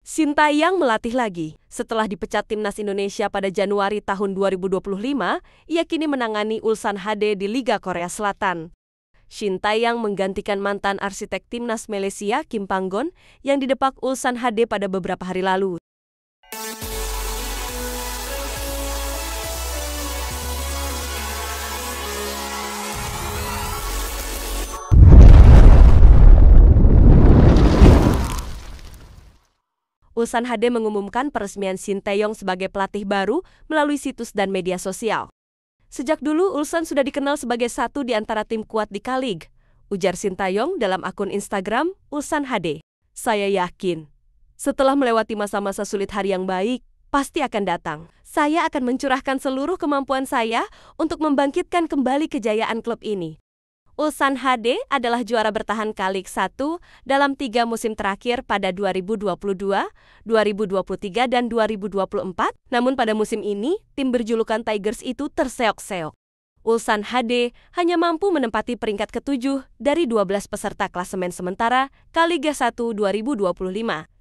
Sintayong melatih lagi. Setelah dipecat timnas Indonesia pada Januari tahun 2025, ia kini menangani Ulsan HD di Liga Korea Selatan. Sintayong menggantikan mantan arsitek timnas Malaysia Kim Panggon yang didepak Ulsan HD pada beberapa hari lalu. Ulsan HD mengumumkan peresmian Sintayong sebagai pelatih baru melalui situs dan media sosial. Sejak dulu, Ulsan sudah dikenal sebagai satu di antara tim kuat di K-League, ujar Sintayong dalam akun Instagram Ulsan HD. Saya yakin, setelah melewati masa-masa sulit hari yang baik, pasti akan datang. Saya akan mencurahkan seluruh kemampuan saya untuk membangkitkan kembali kejayaan klub ini. Ulsan HD adalah juara bertahan K-League 1 dalam 3 musim terakhir pada 2022, 2023, dan 2024. Namun pada musim ini, tim berjulukan Tigers itu terseok-seok. Ulsan HD hanya mampu menempati peringkat ke-7 dari 12 peserta klasemen sementara K-Liga 1 2025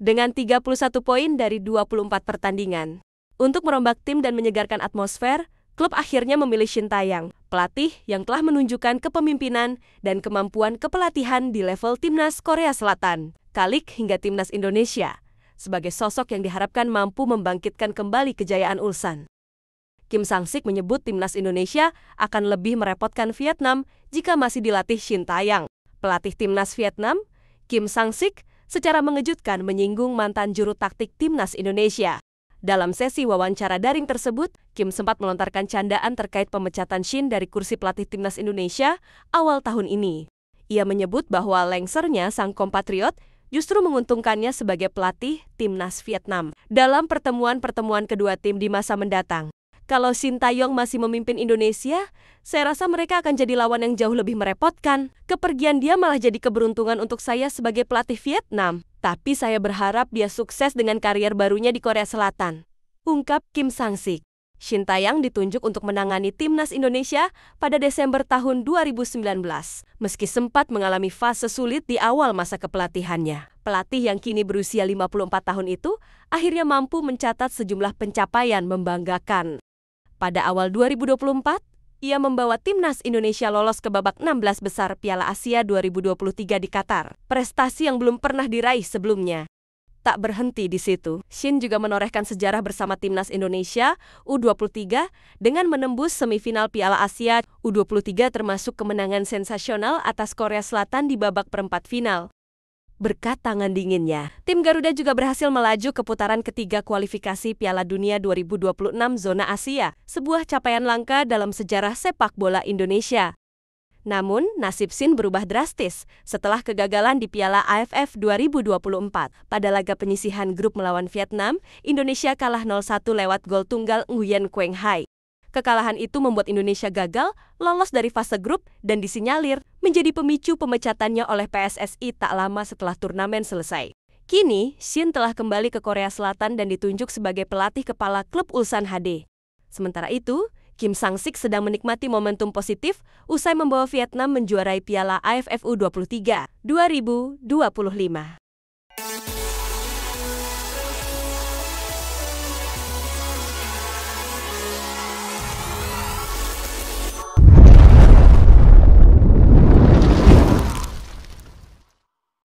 dengan 31 poin dari 24 pertandingan. Untuk merombak tim dan menyegarkan atmosfer, klub akhirnya memilih Sintayong, pelatih yang telah menunjukkan kepemimpinan dan kemampuan kepelatihan di level timnas Korea Selatan, K-League hingga timnas Indonesia, sebagai sosok yang diharapkan mampu membangkitkan kembali kejayaan Ulsan. Kim Sang-sik menyebut timnas Indonesia akan lebih merepotkan Vietnam jika masih dilatih Sintayong. Pelatih timnas Vietnam, Kim Sang-sik, secara mengejutkan menyinggung mantan juru taktik timnas Indonesia. Dalam sesi wawancara daring tersebut, Kim sempat melontarkan candaan terkait pemecatan Shin dari kursi pelatih timnas Indonesia awal tahun ini. Ia menyebut bahwa lengsernya sang kompatriot justru menguntungkannya sebagai pelatih timnas Vietnam dalam pertemuan-pertemuan kedua tim di masa mendatang. Kalau Sintayong masih memimpin Indonesia, saya rasa mereka akan jadi lawan yang jauh lebih merepotkan. Kepergian dia malah jadi keberuntungan untuk saya sebagai pelatih Vietnam. Tapi saya berharap dia sukses dengan karier barunya di Korea Selatan, ungkap Kim Sang-sik. Sintayong ditunjuk untuk menangani timnas Indonesia pada Desember tahun 2019, meski sempat mengalami fase sulit di awal masa kepelatihannya. Pelatih yang kini berusia 54 tahun itu akhirnya mampu mencatat sejumlah pencapaian membanggakan. Pada awal 2024, ia membawa timnas Indonesia lolos ke babak 16 besar Piala Asia 2023 di Qatar, prestasi yang belum pernah diraih sebelumnya. Tak berhenti di situ, Shin juga menorehkan sejarah bersama timnas Indonesia U23 dengan menembus semifinal Piala Asia U23 termasuk kemenangan sensasional atas Korea Selatan di babak perempat final. Berkat tangan dinginnya, tim Garuda juga berhasil melaju ke putaran ketiga kualifikasi Piala Dunia 2026 Zona Asia, sebuah capaian langka dalam sejarah sepak bola Indonesia. Namun, nasib Shin berubah drastis setelah kegagalan di Piala AFF 2024. Pada laga penyisihan grup melawan Vietnam, Indonesia kalah 0-1 lewat gol tunggal Nguyen Quang Hai. Kekalahan itu membuat Indonesia gagal lolos dari fase grup dan disinyalir menjadi pemicu pemecatannya oleh PSSI tak lama setelah turnamen selesai. Kini, Shin telah kembali ke Korea Selatan dan ditunjuk sebagai pelatih kepala klub Ulsan HD. Sementara itu, Kim Sang-sik sedang menikmati momentum positif usai membawa Vietnam menjuarai Piala AFF U23 2025.